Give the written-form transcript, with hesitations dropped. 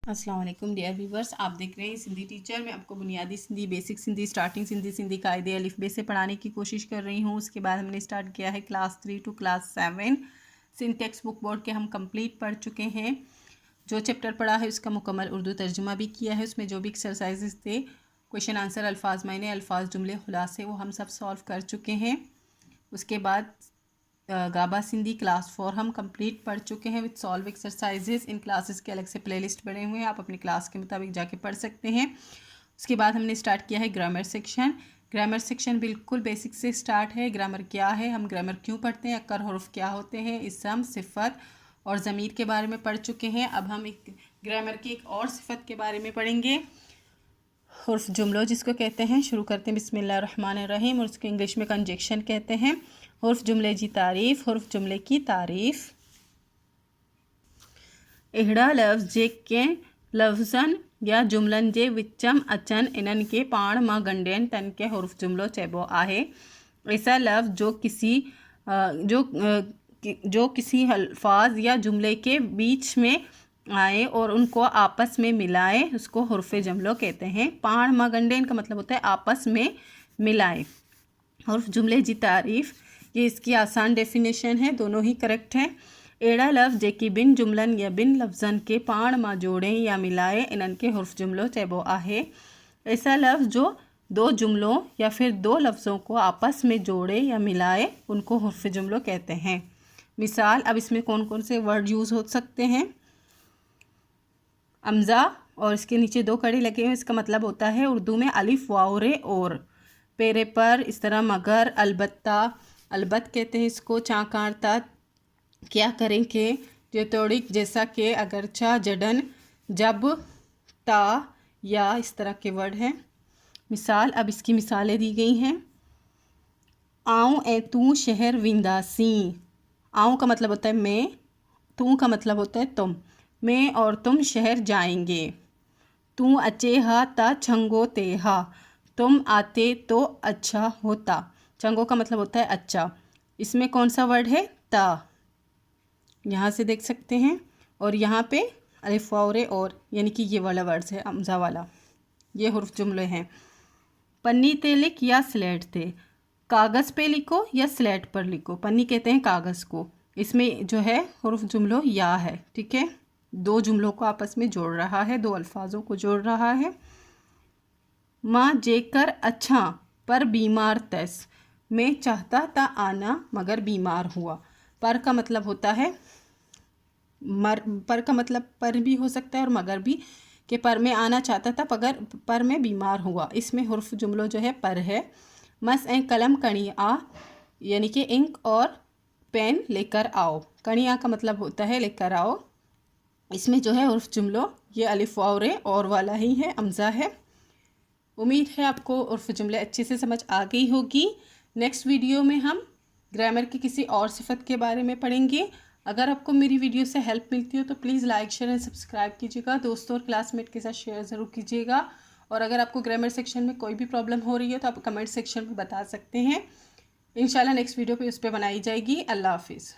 अस्सलाम वालेकुम dear viewers, आप देख रहे हैं सिंधी टेचर। मैं आपको बुनियादी सिंधी, बेसिक सिंधी, स्टार्टिंग सिंधी, सिंधी कायदे अलिफ बे से पढ़ाने की कोशिश कर रही हूँ। उसके बाद हमने स्टार्ट किया है class 3 to class 7। Sindh textbook board के हम कंप्लीट पढ़ चुके हैं। जो चैप्टर पढ़ा है उसका मुकम्मल उर्दू तर्जुमा भी किया है। उसमें जो भी एक्सरसाइजेस थे, क्वेश्चन आंसर, अल्फाज मायने, अल्फाज, जुमले, खुलासे, वो हम सब सॉल्व कर चुके हैं। उसके बाद गाबा सिंधी क्लास 4 हम कंप्लीट पढ़ चुके हैं with solve exercises. In classes के अलग से प्लेलिस्ट बने हुए हैं, आप अपनी क्लास के मुताबिक जाके पढ़ सकते हैं। उसके बाद हमने स्टार्ट किया है ग्रामर सेक्शन। ग्रामर सेक्शन बिल्कुल बेसिक से स्टार्ट है। ग्रामर क्या है, हम ग्रामर क्यों पढ़ते हैं, अक्कर हुरूफ क्या होते हैं, इसम, सिफ़त और ज़मीर के बारे में पढ़ चुके हैं। अब हम एक ग्रामर की एक और सिफ़त के बारे में पढ़ेंगे, हुर्फ जुमलों जिसको कहते हैं। शुरू करते हैं बिस्मिल्लाहिर्रहमानिर्रहीम। और उसको इंग्लिश में कंजक्शन कहते हैं। हुर्फ जुमले जी तारीफ़, हुर्फ जुमले की तारीफ़। इहड़ा लफ्ज़ जेके लफ्ज़न या जुमलन जे विचम अचन इन्हनि के पाण मां गंढियनि तन के हुर्फ जुमलो चइबो आहे। ऐसा लफ्ज़ जो किसी अल्फाज या जुमले के बीच में आए और उनको आपस में मिलाए, उसको हुर्फ जुमलो कहते हैं। पाण मां गंढियनि का मतलब होता है आपस में मिलाए। हुर्फ जुमले जी तारीफ़, ये इसकी आसान डेफिनेशन है, दोनों ही करेक्ट है। अहिड़ा लफ़्ज़ जेकी बिन जुमलन या बिन लफ्ज़न के पाण मां जोड़े या मिलाए, इन्हनि खे हुर्फ जुमलो चइबो आहे। ऐसा लफ्ज़ जो दो जुमलों या फिर दो लफ्ज़ों को आपस में जोड़े या मिलाए, उनको हुर्फ जुमलो कहते हैं। मिसाल, अब इसमें कौन कौन से वर्ड यूज़ हो सकते हैं। अमज़ा और इसके नीचे दो कड़े लगे हुए, इसका मतलब होता है उर्दू में अलिफ वाव रे और। पेरे पर, इस तरह मगर, अलबत्ता, अलबत कहते हैं इसको, चाँकारता, क्या करें के, जेतोड़िक, जैसा के, अगरचा, जडन, जब, ता, या, इस तरह के वर्ड हैं। मिसाल, अब इसकी मिसालें दी गई हैं। आऊँ ए तू शहर विंदासी। आऊँ का मतलब होता है मैं, तू का मतलब होता है तुम। मैं और तुम शहर जाएंगे। तू अचे हा ता छंगो ते हा, तुम आते तो अच्छा होता। छंगो का मतलब होता है अच्छा। इसमें कौन सा वर्ड है, ता, यहाँ से देख सकते हैं। और यहाँ पे अलिफ वाव रे और, यानी कि ये वाला वर्ड्स है अमज़ा वाला, ये हुर्फ जुमले हैं। पन्नी ते लिख या स्लेट थे, कागज़ पे लिखो या स्लेट पर लिखो। पन्नी कहते हैं कागज़ को, इसमें जो है हुर्फ जुमलो या है, ठीक है। दो जुमलों को आपस में जोड़ रहा है, दो अल्फाजों को जोड़ रहा है। माँ जेकर अच्छा पर बीमार तस, मैं चाहता था आना मगर बीमार हुआ। पर का मतलब होता है पर का मतलब पर भी हो सकता है और मगर भी, कि पर में आना चाहता था पर में बीमार हुआ। इसमें हुर्फ जुमलो जो है पर है। मस ए कलम कणी आ, यानी कि इंक और पेन लेकर आओ। कणिया का मतलब होता है लेकर आओ। इसमें जो है उर्फ जुमलो ये अलिफ वाव रे और वाला ही है, अमज़ा है। उम्मीद है आपको उर्फ जुमले अच्छे से समझ आ गई होगी। नेक्स्ट वीडियो में हम ग्रामर की किसी और सिफत के बारे में पढ़ेंगे। अगर आपको मेरी वीडियो से हेल्प मिलती हो तो please like, share and subscribe कीजिएगा। दोस्तों और क्लासमेट के साथ शेयर ज़रूर कीजिएगा। और अगर आपको ग्रामर सेक्शन में कोई भी प्रॉब्लम हो रही है तो आप कमेंट सेक्शन में बता सकते हैं। इंशाल्लाह नेक्स्ट वीडियो पे उस पर बनाई जाएगी। अल्लाह हाफिज़।